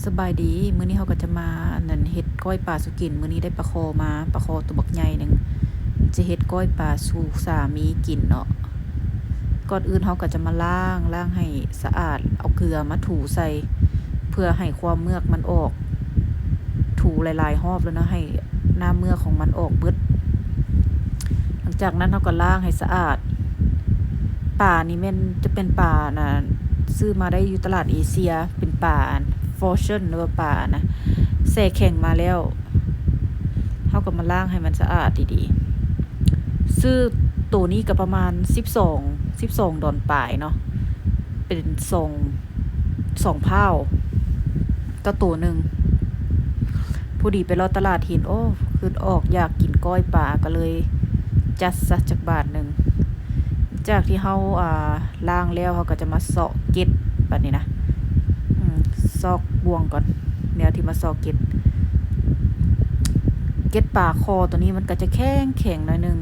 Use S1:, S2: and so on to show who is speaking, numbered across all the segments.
S1: สบายดีมื้อนี้เขาก็จะมานั่นเฮ็ดก้อยปลาสุกินมื้อนี้ได้ปลาคอมาปลาคอตัวบักใหญ่หนึ่งจะเฮ็ดก้อยปลาสู่สามีกินเนาะก่อนอื่นเขาก็จะมาล้างให้สะอาดเอาเกลือมาถูใส่เพื่อให้ความเมือกมันออกถูหลายๆรอบแล้วนะให้น้ำเมือกของมันออกเบิดหลังจากนั้นเขาก็ล้างให้สะอาดปลานี่แม่นจะเป็นปลาน่ะซื้อมาได้อยู่ตลาดเอเชียเป็นปลาฟอร์ชันหรือว่าปลานะแช่แข็งมาแล้วเขาก็มาล้างให้มันสะอาดดีๆซื้อตัวนี้ก็ประมาณ12ดอนปลายเนาะเป็น2เผาก็ตัวหนึ่งผู้ดีไปรอตลาดเห็นโอ้คือออกอยากกินก้อยปลาก็เลยจัดซะจักบาทหนึ่งจากที่เขาล้างแล้วเขาก็จะมาเสาะเก็ดแบบนี้นะซอกบวงก่อนแนวที่มาซอกเก็ดปลาคอตัวนี้มันก็จะแข็งหน่อยนึง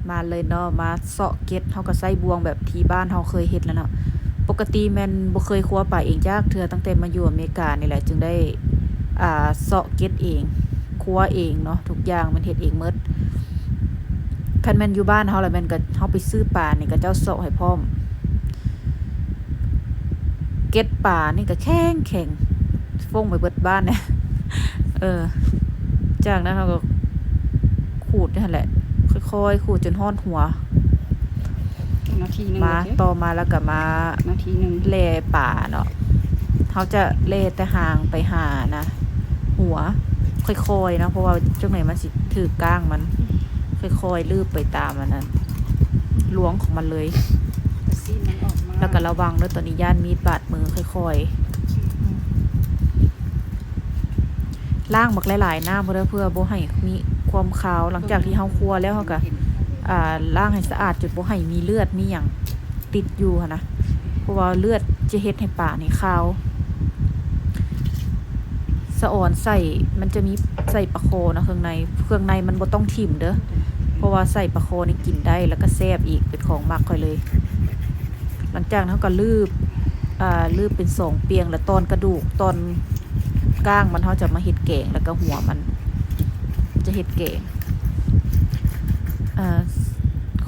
S1: มาเลยเนาะมาเสาะเก็ดเฮาก็ใส่บวงแบบที่บ้านเฮาเคยเฮ็ดแล้วเนาะปกติแม่นบ่เคยคั่วปลาเองจักเทื่อตั้งแต่มาอยู่อเมริกานี่แหละจึงได้เสาะเก็ดเองคั่วเองเนาะทุกอย่างมันเฮ็ดเองหมดคันแม่นอยู่บ้านเฮาแล้วแม่นก็เฮาไปซื้อปลานี่ก็เจ้าเสาะให้พร้อมเก็ดป่านี่ก็แข็งฟงไปเบิดบ้านเนี่ยจากนั้นเราก็ขูดนี่แหละค่อยๆขูดจนห้อนหัว
S2: นาทีนึง
S1: มาต่อมาแล้วก็มา
S2: นาทีนึง
S1: เล่ป่าเนาะเขาจะเล่แต่หางไปหานะหัวค่อยๆนะเพราะว่าจังไหนมันสิถือก้างมันค่อยๆลืบไปตามมันนั้นล้วงของมันเลยแล้วก็ระวังด้วยตัวนี้ย่านมีดบาดมือค่อยๆล้างบักหลายๆน้ำเพื่อบ่ให้มีความขาวหลังจากที่เฮาคั่วแล้วเฮาก็ล้างให้สะอาดจุดบ่ให้มีเลือดมีหยังติดอยู่นะเพราะว่าเลือดจะเฮ็ดให้ปลานี่ขาวสะอ่อนใส่มันจะมีใส่ปลาโคนะเครื่องในมันบ่ต้องถิ่มเด้อเพราะว่าใส่ปลาโคนี่กินได้แล้วก็แซ่บอีกเป็นของมักค่อยเลยหลังจากนั้นก็ลืบเป็น2เปียงแล้วตอนกระดูกตอนก้างมันเขาจะมาเฮ็ดแกงแล้วก็หัวมันจะเฮ็ดแกง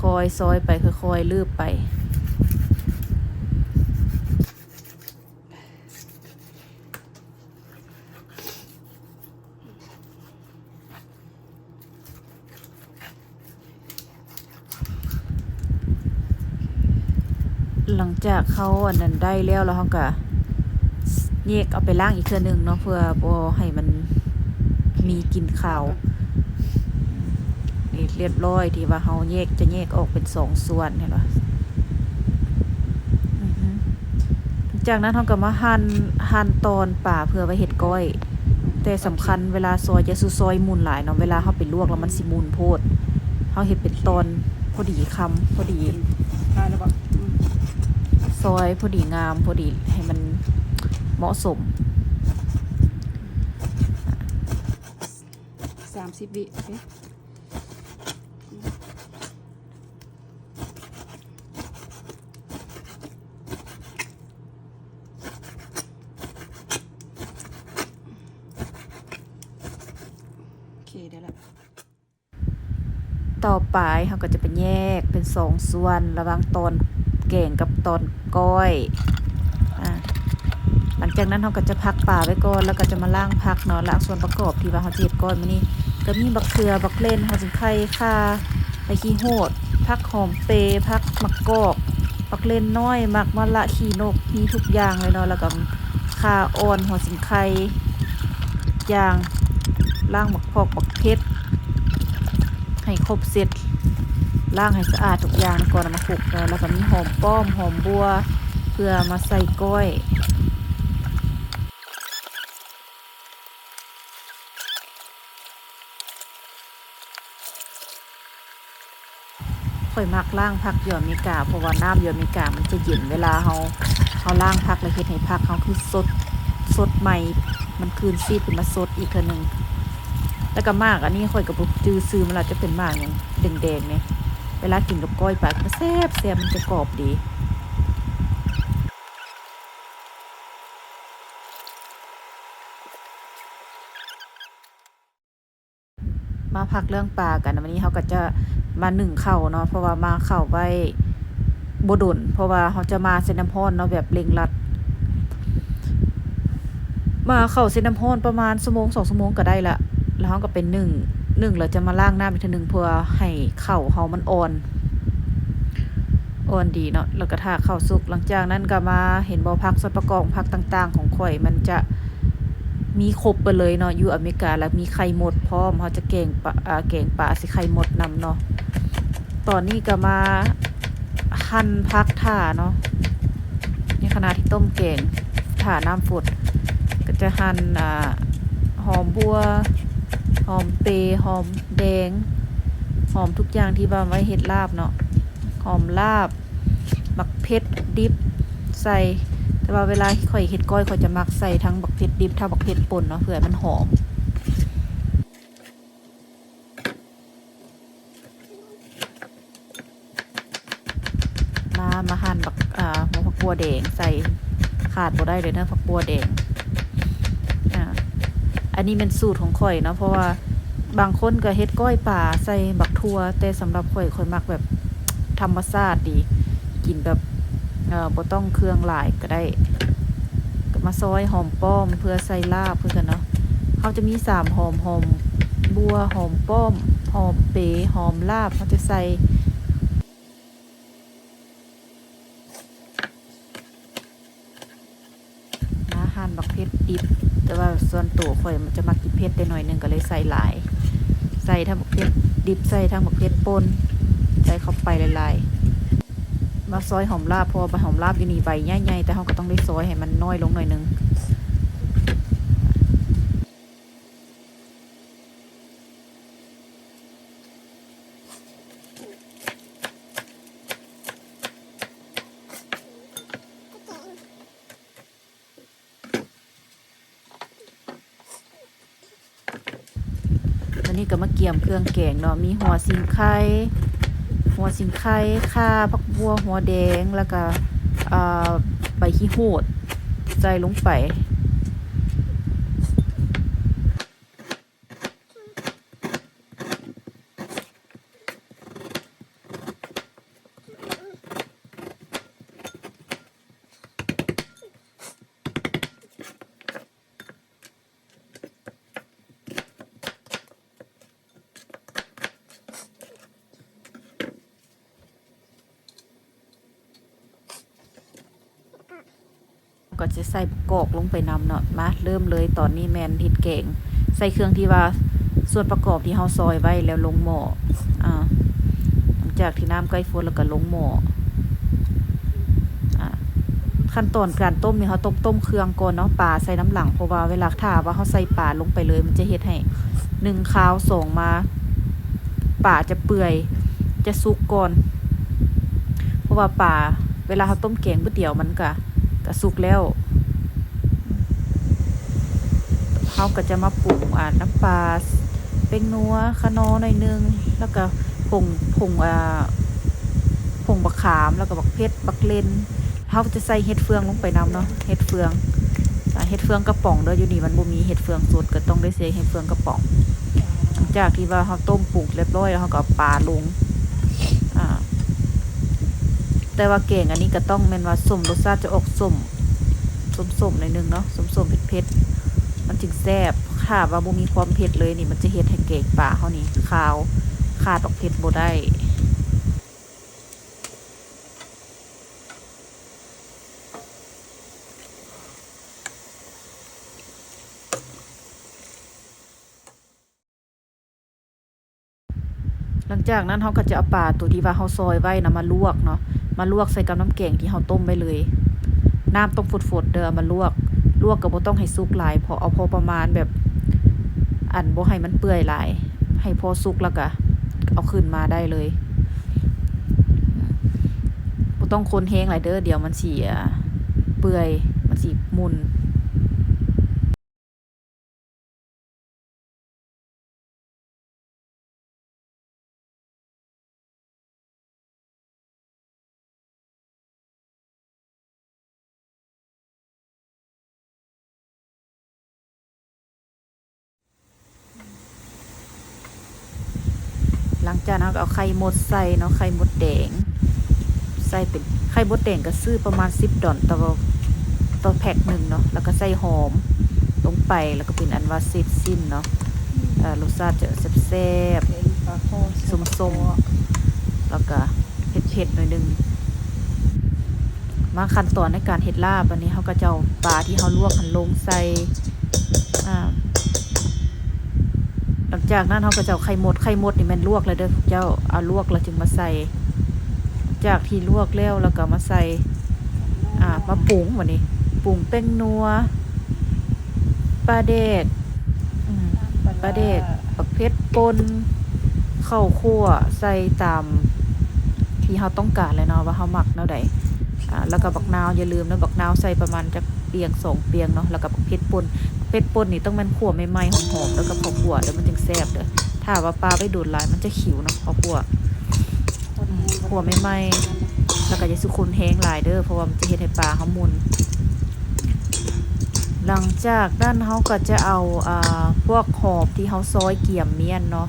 S1: คอยซอยไปค่อยๆลืบไปหลังจากเขาอันนั้นได้แล้วเขาก็แยกเอาไปล้างอีกเทื่อนึงเนาะเพื่อบ่ให้มันมีกลิ่นคาวนี่เรียบร้อยที่ว่าเขาจะแยกออกเป็น2ส่วนเห็นป่ะจากนั้นเขาก็มาหั่นตอนป่าเพื่อไว้เฮ็ดก้อยแต่สำคัญเวลาซอยจะซอยมุนหลายเนาะเวลาเขาไปลวกแล้วมันสิมุนโพดเขาเฮ็ดเป็นตอนพอดีคำพอดีซอยพอดีงามพอดีให้มันเหมาะสม
S2: 30 วิโอเคได้แล้ว
S1: ต่อไปเขาก็จะเป็นแยกเป็น2ส่วนระหว่างตอนแกงกับตอนก้อยหลังจากนั้นเขาก็จะพักป่าไว้ก่อนแล้วก็จะมาล้างผักเนาะล้างส่วนประกอบที่ว่าเขาจะเฮ็ดก้อยมื้อนี้ก็มีบักเขือบักเล่นหัวสิงไข่ข่าใบขี้โหดผักหอมเปรย์ผักมะกอกบักเล่นน้อยมักมะละขี้นกมีทุกอย่างเลยเนาะแล้วก็ข่าอ่อนหัวสิงไข่อย่างล้างบักพอกบักเพชรให้ครบเสร็จล้างให้สะอาดทุกอย่างก่อนมาคลุกเนาะแล้วก็มีหอมป้อมหอมบัวเพื่อมาใส่ก้อยค่อยมักล้างผักหยอดเมกาเพราะว่าน้ำหยอดเมกามันจะเย็นเวลาเขาล้างผักแล้วเฮ็ดให้ผักเขาคือสดใหม่มันคืนซีดขึ้นมาสดอีกเทื่อนึงแล้วก็มากอันนี้ค่อยกับจื้อซื้อมันละจะเป็นมากอย่างแดงๆเนี่ยเวลากินกับก้อยปลาก็แซ่บมันจะกรอบดี มาพักเรื่องปลากันวันนี้เขาก็จะมานึ่งข้าวเนาะเพราะว่ามาข้าวไว้บ่ดนเพราะว่าเขาจะมาเซนน้ำร้อนเนาะแบบเร่งรัดมาเข้าเซนน้ำร้อนประมาณชั่วโมง2ชั่วโมงก็ได้ละแล้วเขาก็เป็นนึ่งแล้วจะมาล้างน้ำอีกทีนึงเพื่อให้ข้าวเฮามันอ่อนดีเนาะแล้วก็ถ้าข้าวสุกหลังจากนั้นก็มาเห็นบ่ผักส่วนประกอบผักต่างๆของข่อยมันจะมีครบไปเลยเนาะอยู่อเมริกาแล้วมีไข่มดพร้อมเขาจะแกงปลาสิไข่มดนำเนาะตอนนี้ก็มาหั่นผักถ่าเนาะในขณะที่ต้มแกงถ่าน้ำฝดก็จะหั่นหอมบัวหอมเปรย์หอมแดงหอมทุกอย่างที่ว่าไว้เฮ็ดลาบเนาะหอมลาบบักเผ็ดดิบใส่แต่ว่าเวลาข่อยเฮ็ดก้อยข่อยจะมักใส่ทั้งบักเผ็ดดิบถ้าบักเผ็ดป่นเนาะเพื่อมันหอมมาหั่นบักหัวผักบัวแดงใส่ขาดบ่ได้เลยนะผักบัวแดงอันนี้เป็นสูตรของข่อยเนาะเพราะว่าบางคนก็เฮ็ดก้อยป่าใส่บักทั่วแต่สำหรับข่อยมักแบบธรรมชาติดีกินแบบบ่ต้องเครื่องหลายก็ได้ก็มาซอยหอมป้อมเพื่อใส่ลาบเพื่อกันเนาะเขาจะมี3หอมบัวหอมป้อมหอมเป๋หอมลาบเขาจะใส่หั่นบักเผ็ดดิบแต่ว่าส่วนตัวข่อยมันจะมักกินเผ็ดได้หน่อยนึงก็เลยใส่หลายใส่ทั้งบักเผ็ดดิบใส่ทั้งบักเผ็ดป่นใส่เข้าไปหลายๆมาซอยหอมลาบเพราะว่าหอมลาบอยู่นี่ใบใหญ่ๆแต่เราก็ต้องได้ซอยให้มันน้อยลงหน่อยนึงวันนี้ก็มาเกี่ยมเครื่องแกงเนาะมีหัวสิงไข่ข่าผักบัวหัวแดงแล้วก็ใบขี้หูดใส่ลงไปก็จะใส่กอกลงไปนำเนาะมาเริ่มเลยตอนนี้แมนเฮ็ดแกงใส่เครื่องที่ว่าส่วนประกอบที่เฮาซอยไว้แล้วลงหม้อหลังจากที่น้ำใกล้ฝนแล้วก็ลงหม้อขั้นตอนการต้มนี่เฮาต้มเครื่องก่อนเนาะปลาใส่น้ำหลังเพราะว่าเวลาถ้าว่าเฮาใส่ปลาลงไปเลยมันจะเฮ็ดให้1ข้าว2มาปลาจะเปื่อยจะสุกก่อนเพราะว่าปลาเวลาเฮาต้มแกงมื้อเดียวมันก็สุกแล้วเขาก็จะมาปรุงน้ำปลาเป็นนัวคะนอหน่อยนึงแล้วก็ผงบักขามแล้วก็บักเพชรบักเลนเขาจะใส่เห็ดเฟืองลงไปนำเนาะเห็ดเฟืองกระป๋องเด้ออยู่นี่มันบ่มีเห็ดเฟืองสดก็ต้องได้ใส่เห็ดเฟืองกระป๋องหลังจากที่ว่าเขาต้มปรุงเรียบร้อยแล้วเขาก็ปลาลงแต่ว่าแกงอันนี้ก็ต้องแม่นว่าส้มรสชาติจะออกส้มหน่อยนึงเนาะส้มเผ็ดๆมันจึงแซ่บถ้าว่าบ่มีความเผ็ดเลยนี่มันจะเฮ็ดให้แกงป่าเฮานี่ขาวขาดออกเผ็ดบ่ได้หลังจากนั้นเฮาก็จะเอาปลาตัวที่ว่าเฮาซอยไว้นะมาลวกเนาะมาลวกใส่กับน้ำแกงที่เฮาต้มไว้เลยน้ำต้องฝดๆเด้อมาลวกก็บ่ต้องให้สุกหลายพอประมาณแบบบ่ให้มันเปื่อยหลายให้พอสุกแล้วก็เอาขึ้นมาได้เลยบ่ต้องคนแห้งหลายเด้อเดี๋ยวมันสิเปื่อยมันสิมุน จากนั้นก็เอาไข่มดใส่เนาะไข่มดแดงใส่เป็นไข่มดแดงก็ซื้อประมาณ10 ดอนต่อแพ็คหนึ่งเนาะแล้วก็ใส่หอมลงไปแล้วก็เป็นอันว่าเสร็จสิ้นเนาะรสชาติจะแซ่บ
S2: เป็นปลาคอ
S1: ส้มๆแล้วก็เผ็ดๆหน่อยนึงมาขั้นตอนในการเฮ็ดลาบอันนี้เขาก็จะเอาปลาที่เขาลวกหันลงใส่หลังจากนั้นเขาก็จะเอาไข่มดนี่แม่นลวกเลยเด้อเจ้าเอาลวกแล้วจึงมาใส่จากที่ลวกแล้วก็มาใส่มาปรุงวันนี้ปรุงแป้งนัวปลาแดกปลาแดกปักเพชรป่นข้าวคั่วใส่ตามที่เราต้องการเลยเนาะว่าเรามักแนวใดแล้วก็บักนาวอย่าลืมนะบักนาวใส่ประมาณจักเปียง2 เปียงเนาะแล้วก็บักเพชรป่นนี่ต้องแม่นขั่วใหม่ๆหอมๆแล้วก็พอขั่วแล้วมันจึงแซ่บเด้อถ้าว่าปลาไปโดนหลายมันจะขิวเนาะพอขั่วใหม่ๆแล้วก็อย่าสุคนแห้งหลายเด้อเพราะว่ามันจะเฮ็ดให้ปลาเฮามุนหลังจากนั้นเฮาก็จะเอาพวกหอมที่เฮาซอยเกี่ยมเมียนเนาะ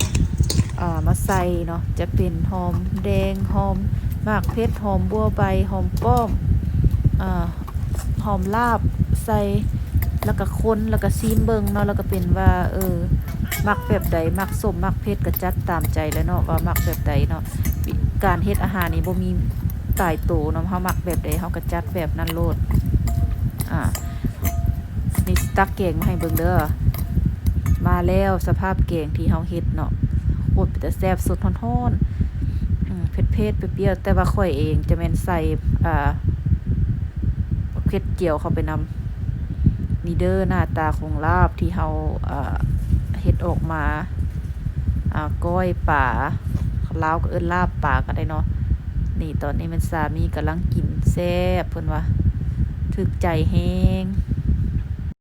S1: มาใส่เนาะจะเป็นหอมแดงหอมมากเพชรหอมบัวใบหอมป้อมหอมลาบใส่แล้วก็คนแล้วก็ซีมเบิงเนาะแล้วก็เป็นว่ามักแบบใดมักส้มมักเผ็ดก็จัดตามใจแล้วเนาะว่ามักแบบใดเนาะการเฮ็ดอาหารนี่บ่มีตายตัวเนาะเฮามักแบบใดเฮาก็จัดแบบนั้นโลดนี่ตักแกงมาให้เบิ่งเด้อมาแล้วสภาพแกงที่เฮาเฮ็ดเนาะโคตรเป็นแต่แซ่บสดร้อนๆเผ็ดๆเปรี้ยวๆแต่ว่าข่อยเองจะแม่นใส่เผ็ดเจียวเข้าไปนำนี่เด้อหน้าตาของลาบที่เฮาเฮ็ดออกมาก้อยป่าลาวก็เอิ้นลาบป่าก็ได้เนาะนี่ตอนนี้มันสามีกำลังกินแซ่บเพิ่นว่าถึกใจแฮง